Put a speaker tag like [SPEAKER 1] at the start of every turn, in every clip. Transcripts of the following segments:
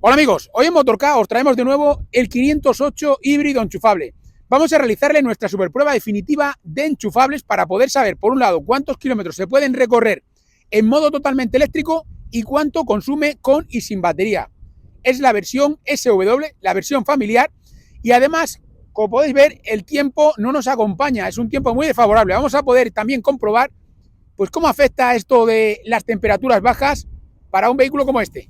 [SPEAKER 1] Hola amigos, hoy en Motork os traemos de nuevo el 508 híbrido enchufable. Vamos a realizarle nuestra superprueba definitiva de enchufables para poder saber, por un lado, cuántos kilómetros se pueden recorrer en modo totalmente eléctrico y cuánto consume con y sin batería. Es la versión SW, la versión familiar, y además, como podéis ver, el tiempo no nos acompaña, es un tiempo muy desfavorable. Vamos a poder también comprobar pues cómo afecta esto de las temperaturas bajas para un vehículo como este.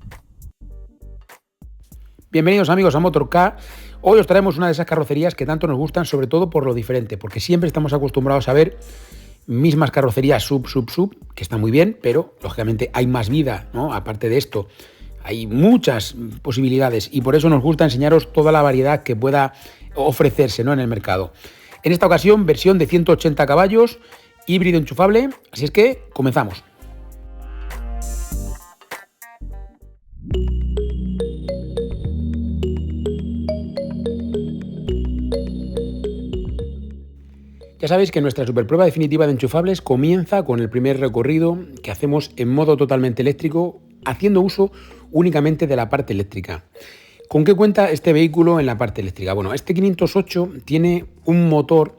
[SPEAKER 1] Bienvenidos amigos a Motork. Hoy os traemos una de esas carrocerías que tanto nos gustan, sobre todo por lo diferente, porque siempre estamos acostumbrados a ver mismas carrocerías sub, que está muy bien, pero lógicamente hay más vida, ¿no? Aparte de esto, hay muchas posibilidades y por eso nos gusta enseñaros toda la variedad que pueda ofrecerse, ¿no?, en el mercado. En esta ocasión, versión de 180 caballos, híbrido enchufable, así es que comenzamos. Ya sabéis que nuestra superprueba definitiva de enchufables comienza con el primer recorrido que hacemos en modo totalmente eléctrico, haciendo uso únicamente de la parte eléctrica. ¿Con qué cuenta este vehículo en la parte eléctrica? Bueno, este 508 tiene un motor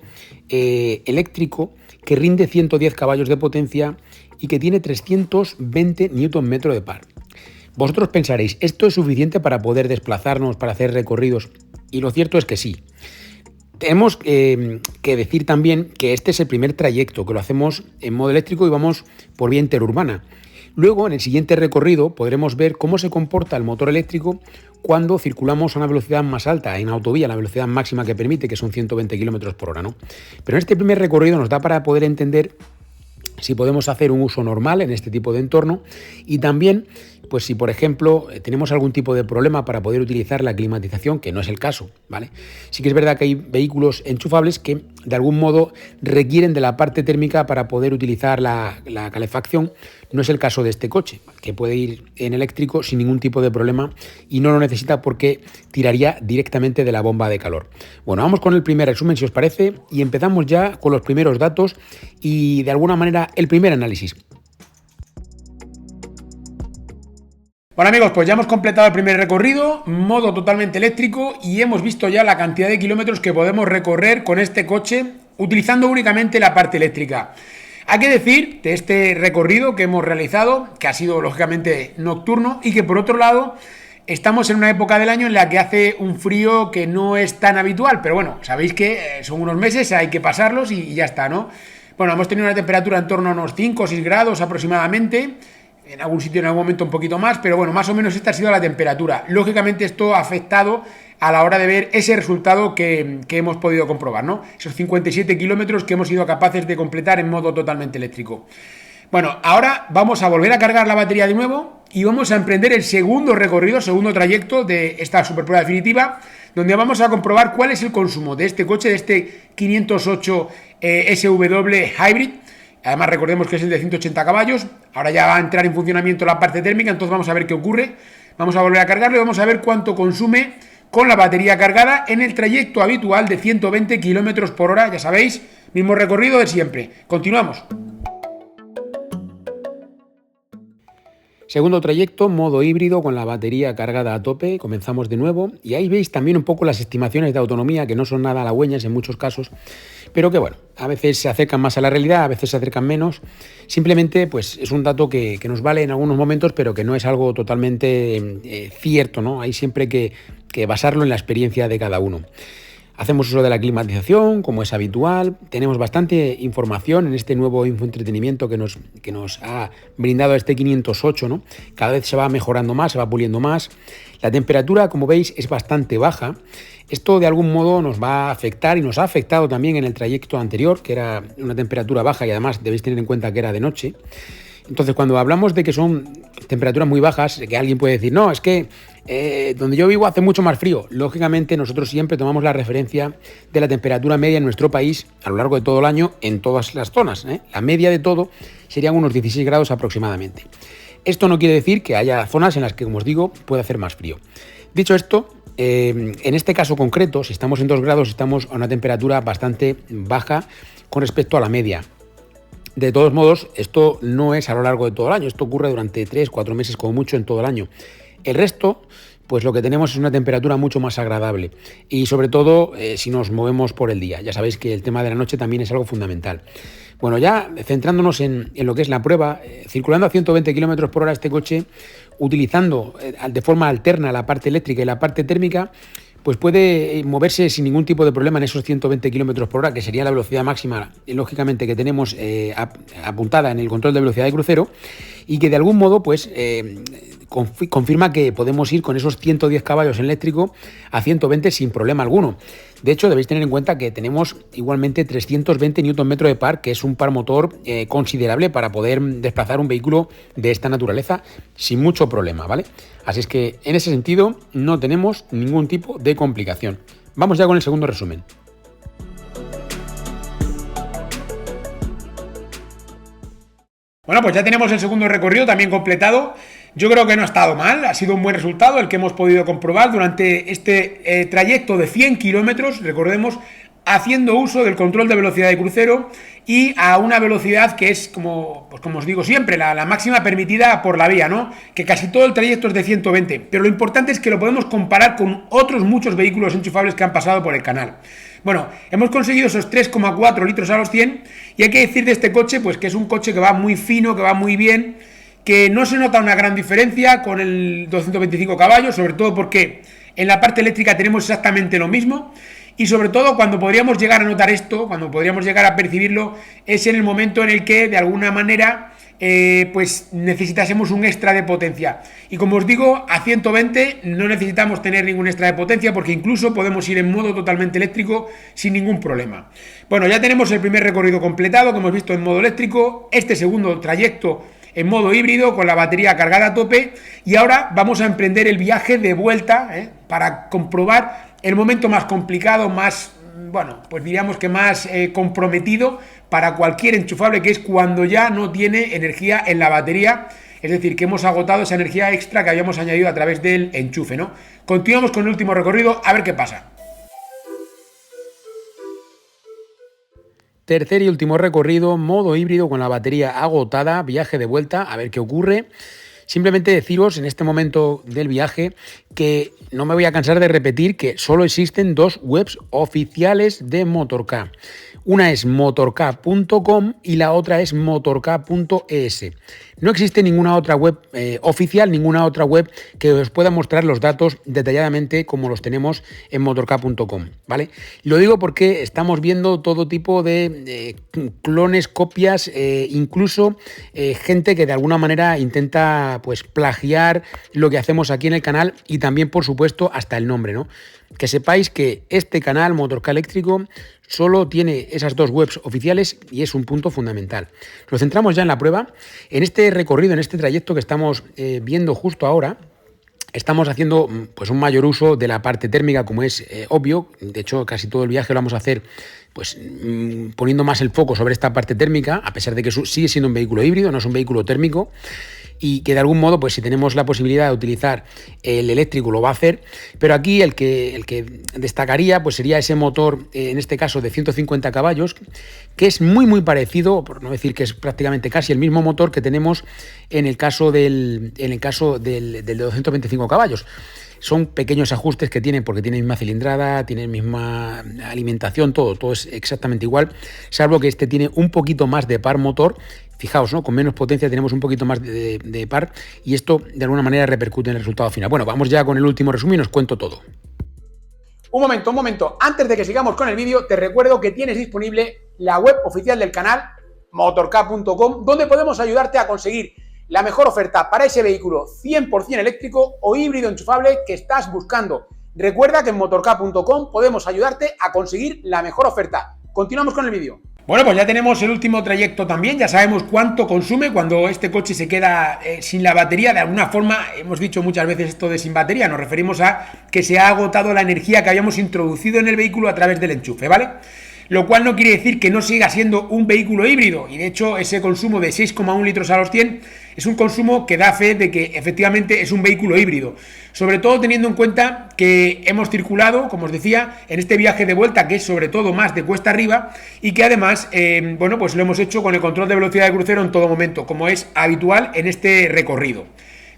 [SPEAKER 1] eléctrico que rinde 110 caballos de potencia y que tiene 320 Nm de par. Vosotros pensaréis, ¿esto es suficiente para poder desplazarnos, para hacer recorridos? Y lo cierto es que sí. Tenemos que decir también que este es el primer trayecto, que lo hacemos en modo eléctrico y vamos por vía interurbana. Luego, en el siguiente recorrido, podremos ver cómo se comporta el motor eléctrico cuando circulamos a una velocidad más alta, en autovía, la velocidad máxima que permite, que son 120 km por hora, ¿no? Pero en este primer recorrido nos da para poder entender si podemos hacer un uso normal en este tipo de entorno y también, pues si por ejemplo tenemos algún tipo de problema para poder utilizar la climatización, que no es el caso, ¿vale? Sí que es verdad que hay vehículos enchufables que de algún modo requieren de la parte térmica para poder utilizar la calefacción. No es el caso de este coche, que puede ir en eléctrico sin ningún tipo de problema y no lo necesita porque tiraría directamente de la bomba de calor. Bueno, vamos con el primer resumen, si os parece, y empezamos ya con los primeros datos y de alguna manera el primer análisis. Bueno amigos, pues ya hemos completado el primer recorrido, modo totalmente eléctrico, y hemos visto ya la cantidad de kilómetros que podemos recorrer con este coche utilizando únicamente la parte eléctrica. Hay que decir de este recorrido que hemos realizado, que ha sido lógicamente nocturno y que por otro lado estamos en una época del año en la que hace un frío que no es tan habitual, pero bueno, sabéis que son unos meses, hay que pasarlos y ya está, ¿no? Bueno, hemos tenido una temperatura en torno a unos 5 o 6 grados aproximadamente, en algún sitio en algún momento un poquito más, pero bueno, más o menos esta ha sido la temperatura. Lógicamente esto ha afectado a la hora de ver ese resultado que hemos podido comprobar, ¿no? Esos 57 kilómetros que hemos sido capaces de completar en modo totalmente eléctrico. Bueno, ahora vamos a volver a cargar la batería de nuevo y vamos a emprender el segundo recorrido, segundo trayecto de esta superprueba definitiva, donde vamos a comprobar cuál es el consumo de este coche, de este 508 SW Hybrid. Además recordemos que es el de 180 caballos, ahora ya va a entrar en funcionamiento la parte térmica, entonces vamos a ver qué ocurre. Vamos a volver a cargarlo y vamos a ver cuánto consume con la batería cargada en el trayecto habitual de 120 km por hora, ya sabéis, mismo recorrido de siempre. Continuamos. Segundo trayecto, modo híbrido con la batería cargada a tope, comenzamos de nuevo y ahí veis también un poco las estimaciones de autonomía que no son nada halagüeñas en muchos casos, pero que bueno, a veces se acercan más a la realidad, a veces se acercan menos, simplemente pues es un dato que nos vale en algunos momentos pero que no es algo totalmente cierto, ¿no? Hay siempre que basarlo en la experiencia de cada uno. Hacemos uso de la climatización, como es habitual. Tenemos bastante información en este nuevo infoentretenimiento que nos ha brindado este 508, ¿no? Cada vez se va mejorando más, se va puliendo más. La temperatura, como veis, es bastante baja. Esto de algún modo nos va a afectar y nos ha afectado también en el trayecto anterior, que era una temperatura baja y además debéis tener en cuenta que era de noche. Entonces, cuando hablamos de que son temperaturas muy bajas, que alguien puede decir, no, es que donde yo vivo hace mucho más frío. Lógicamente, nosotros siempre tomamos la referencia de la temperatura media en nuestro país a lo largo de todo el año en todas las zonas, ¿eh? La media de todo serían unos 16 grados aproximadamente. Esto no quiere decir que haya zonas en las que, como os digo, puede hacer más frío. Dicho esto, en este caso concreto, si estamos en 2 grados, estamos a una temperatura bastante baja con respecto a la media. De todos modos, esto no es a lo largo de todo el año, esto ocurre durante 3-4 meses como mucho en todo el año. El resto, pues lo que tenemos es una temperatura mucho más agradable. Y sobre todo si nos movemos por el día. Ya sabéis que el tema de la noche también es algo fundamental. Bueno, ya centrándonos en lo que es la prueba, circulando a 120 km por hora este coche, utilizando de forma alterna la parte eléctrica y la parte térmica, pues puede moverse sin ningún tipo de problema en esos 120 km por hora, que sería la velocidad máxima, lógicamente, que tenemos apuntada en el control de velocidad de crucero, y que de algún modo pues confirma que podemos ir con esos 110 caballos en eléctrico a 120 sin problema alguno. De hecho, debéis tener en cuenta que tenemos igualmente 320 Nm de par, que es un par motor considerable para poder desplazar un vehículo de esta naturaleza sin mucho problema, ¿vale? Así es que en ese sentido no tenemos ningún tipo de complicación. Vamos ya con el segundo resumen. Bueno, pues ya tenemos el segundo recorrido también completado. Yo creo que no ha estado mal, ha sido un buen resultado el que hemos podido comprobar durante este trayecto de 100 kilómetros, recordemos, haciendo uso del control de velocidad de crucero y a una velocidad que es, como os digo siempre, la máxima permitida por la vía, ¿no? Que casi todo el trayecto es de 120, pero lo importante es que lo podemos comparar con otros muchos vehículos enchufables que han pasado por el canal. Bueno, hemos conseguido esos 3,4 litros a los 100 y hay que decir de este coche, pues que es un coche que va muy fino, que va muy bien, que no se nota una gran diferencia con el 225 caballos, sobre todo porque en la parte eléctrica tenemos exactamente lo mismo, y sobre todo cuando podríamos llegar a notar esto, cuando podríamos llegar a percibirlo, es en el momento en el que de alguna manera pues necesitásemos un extra de potencia. Y como os digo, a 120 no necesitamos tener ningún extra de potencia, porque incluso podemos ir en modo totalmente eléctrico sin ningún problema. Bueno, ya tenemos el primer recorrido completado, que hemos visto en modo eléctrico, este segundo trayecto en modo híbrido con la batería cargada a tope, y ahora vamos a emprender el viaje de vuelta para comprobar el momento más complicado, más, bueno, pues diríamos que más comprometido para cualquier enchufable, que es cuando ya no tiene energía en la batería, es decir, que hemos agotado esa energía extra que habíamos añadido a través del enchufe, ¿no? Continuamos con el último recorrido, a ver qué pasa. Tercer y último recorrido, modo híbrido con la batería agotada, viaje de vuelta, a ver qué ocurre. Simplemente deciros en este momento del viaje que no me voy a cansar de repetir que solo existen dos webs oficiales de Motork. Una es motork.com y la otra es motork.es. No existe ninguna otra web oficial, ninguna otra web que os pueda mostrar los datos detalladamente como los tenemos en motork.com, ¿vale? Lo digo porque estamos viendo todo tipo de clones, copias, incluso gente que de alguna manera intenta pues plagiar lo que hacemos aquí en el canal, y también, por supuesto, hasta el nombre, ¿no? Que sepáis que este canal, Motork Eléctrico, solo tiene esas dos webs oficiales y es un punto fundamental. Nos centramos ya en la prueba. En este recorrido, en este trayecto que estamos viendo justo ahora, estamos haciendo pues un mayor uso de la parte térmica, como es obvio. De hecho, casi todo el viaje lo vamos a hacer pues poniendo más el foco sobre esta parte térmica, a pesar de que sigue siendo un vehículo híbrido, no es un vehículo térmico, y que de algún modo, pues si tenemos la posibilidad de utilizar el eléctrico, lo va a hacer. Pero aquí el que destacaría pues sería ese motor, en este caso de 150 caballos, que es muy parecido, por no decir que es prácticamente casi el mismo motor que tenemos en el caso del de 225 caballos. Son pequeños ajustes que tienen, porque tienen misma cilindrada, tienen misma alimentación, todo es exactamente igual, salvo que este tiene un poquito más de par motor. Fijaos, ¿no? Con menos potencia tenemos un poquito más de par, y esto de alguna manera repercute en el resultado final. Bueno, vamos ya con el último resumen y os cuento todo. Un momento. Antes de que sigamos con el vídeo, te recuerdo que tienes disponible la web oficial del canal, motork.com, donde podemos ayudarte a conseguir la mejor oferta para ese vehículo 100% eléctrico o híbrido enchufable que estás buscando. Recuerda que en motork.com podemos ayudarte a conseguir la mejor oferta. Continuamos con el vídeo. Bueno, pues ya tenemos el último trayecto también, ya sabemos cuánto consume cuando este coche se queda sin la batería. De alguna forma, hemos dicho muchas veces esto de sin batería, nos referimos a que se ha agotado la energía que habíamos introducido en el vehículo a través del enchufe, ¿vale? Lo cual no quiere decir que no siga siendo un vehículo híbrido, y de hecho ese consumo de 6,1 litros a los 100 es un consumo que da fe de que efectivamente es un vehículo híbrido, sobre todo teniendo en cuenta que hemos circulado, como os decía, en este viaje de vuelta, que es sobre todo más de cuesta arriba, y que además, pues lo hemos hecho con el control de velocidad de crucero en todo momento, como es habitual en este recorrido.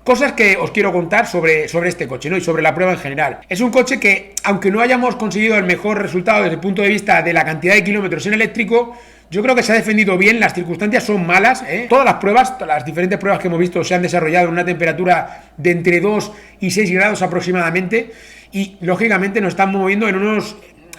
[SPEAKER 1] Cosas que os quiero contar sobre este coche, ¿no? Y sobre la prueba en general. Es un coche que, aunque no hayamos conseguido el mejor resultado desde el punto de vista de la cantidad de kilómetros en eléctrico, yo creo que se ha defendido bien, las circunstancias son malas, ¿eh? Todas las pruebas, las diferentes pruebas que hemos visto se han desarrollado en una temperatura de entre 2 y 6 grados aproximadamente y, lógicamente, nos están moviendo en unos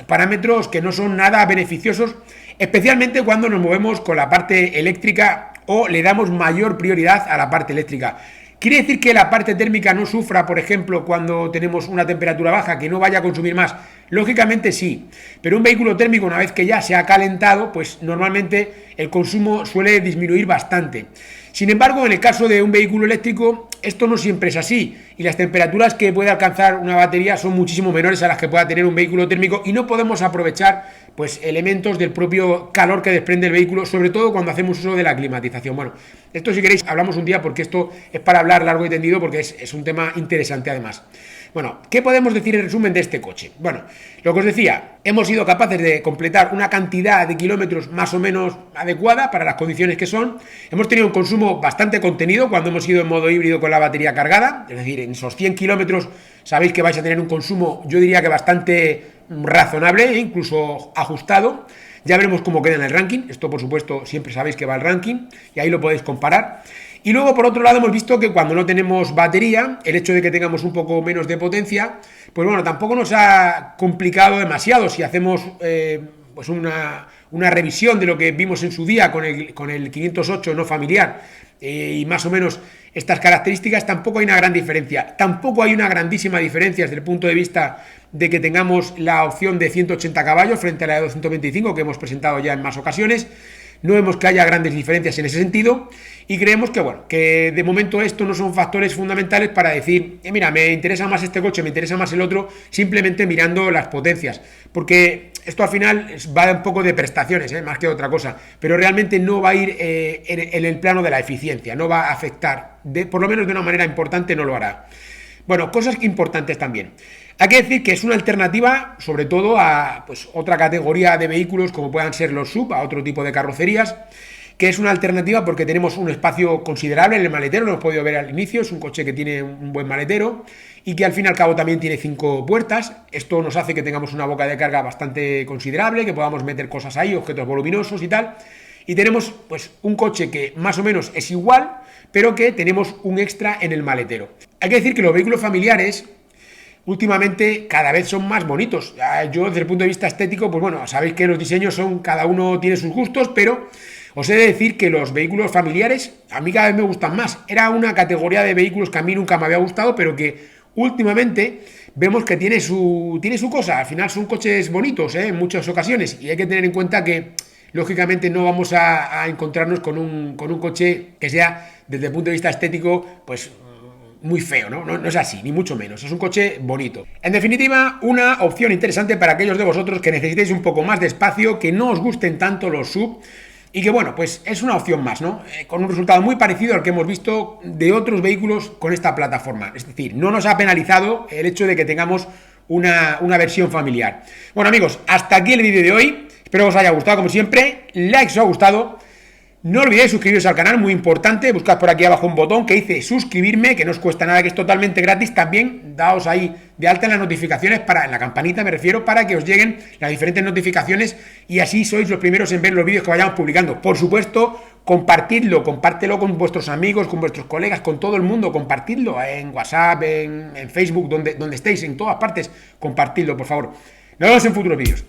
[SPEAKER 1] parámetros que no son nada beneficiosos, especialmente cuando nos movemos con la parte eléctrica o le damos mayor prioridad a la parte eléctrica. ¿Quiere decir que la parte térmica no sufra, por ejemplo, cuando tenemos una temperatura baja, que no vaya a consumir más? Lógicamente sí, pero un vehículo térmico, una vez que ya se ha calentado, pues normalmente el consumo suele disminuir bastante. Sin embargo, en el caso de un vehículo eléctrico, esto no siempre es así y las temperaturas que puede alcanzar una batería son muchísimo menores a las que pueda tener un vehículo térmico y no podemos aprovechar pues elementos del propio calor que desprende el vehículo, sobre todo cuando hacemos uso de la climatización. Bueno, esto si queréis hablamos un día porque esto es para hablar largo y tendido porque es un tema interesante además. Bueno, ¿qué podemos decir en resumen de este coche? Bueno, lo que os decía, hemos sido capaces de completar una cantidad de kilómetros más o menos adecuada para las condiciones que son. Hemos tenido un consumo bastante contenido cuando hemos ido en modo híbrido con la batería cargada, es decir, en esos 100 kilómetros sabéis que vais a tener un consumo, yo diría que bastante razonable, incluso ajustado. Ya veremos cómo queda en el ranking, esto por supuesto siempre sabéis que va al ranking y ahí lo podéis comparar. Y luego por otro lado hemos visto que cuando no tenemos batería, el hecho de que tengamos un poco menos de potencia, pues bueno, tampoco nos ha complicado demasiado si hacemos pues una revisión de lo que vimos en su día con el 508 no familiar y más o menos estas características. Tampoco hay una gran diferencia, tampoco hay una grandísima diferencia desde el punto de vista de que tengamos la opción de 180 caballos frente a la de 225 que hemos presentado ya en más ocasiones. No vemos que haya grandes diferencias en ese sentido y creemos que, bueno, que de momento estos no son factores fundamentales para decir, mira, me interesa más este coche, me interesa más el otro, simplemente mirando las potencias, porque esto al final va un poco de prestaciones, más que otra cosa, pero realmente no va a ir en el plano de la eficiencia, no va a afectar, por lo menos de una manera importante no lo hará. Bueno, cosas importantes también. Hay que decir que es una alternativa, sobre todo a pues, otra categoría de vehículos como puedan ser los SUV, a otro tipo de carrocerías, que es una alternativa porque tenemos un espacio considerable en el maletero, lo hemos podido ver al inicio, es un coche que tiene un buen maletero y que al fin y al cabo también tiene 5 puertas. Esto nos hace que tengamos una boca de carga bastante considerable, que podamos meter cosas ahí, objetos voluminosos y tal. Y tenemos pues un coche que más o menos es igual, pero que tenemos un extra en el maletero. Hay que decir que los vehículos familiares últimamente cada vez son más bonitos. Yo desde el punto de vista estético, pues bueno, sabéis que los diseños son, cada uno tiene sus gustos, pero os he de decir que los vehículos familiares a mí cada vez me gustan más. Era una categoría de vehículos que a mí nunca me había gustado, pero que últimamente vemos que tiene su cosa. Al final son coches bonitos, en muchas ocasiones, y hay que tener en cuenta que lógicamente no vamos a encontrarnos con un coche que sea desde el punto de vista estético pues muy feo, ¿no? No es así, ni mucho menos, es un coche bonito. En definitiva, una opción interesante para aquellos de vosotros que necesitéis un poco más de espacio, que no os gusten tanto los SUV y que bueno, pues es una opción más, ¿no? Con un resultado muy parecido al que hemos visto de otros vehículos con esta plataforma, es decir, no nos ha penalizado el hecho de que tengamos una versión familiar. Bueno amigos, hasta aquí el vídeo de hoy, espero que os haya gustado como siempre, like si os ha gustado. No olvidéis suscribiros al canal, muy importante, buscad por aquí abajo un botón que dice suscribirme, que no os cuesta nada, que es totalmente gratis. También daos ahí de alta en las notificaciones, en la campanita me refiero, para que os lleguen las diferentes notificaciones y así sois los primeros en ver los vídeos que vayamos publicando. Por supuesto, compártelo con vuestros amigos, con vuestros colegas, con todo el mundo, compartidlo en WhatsApp, en Facebook, donde estéis, en todas partes, compartidlo, por favor. Nos vemos en futuros vídeos.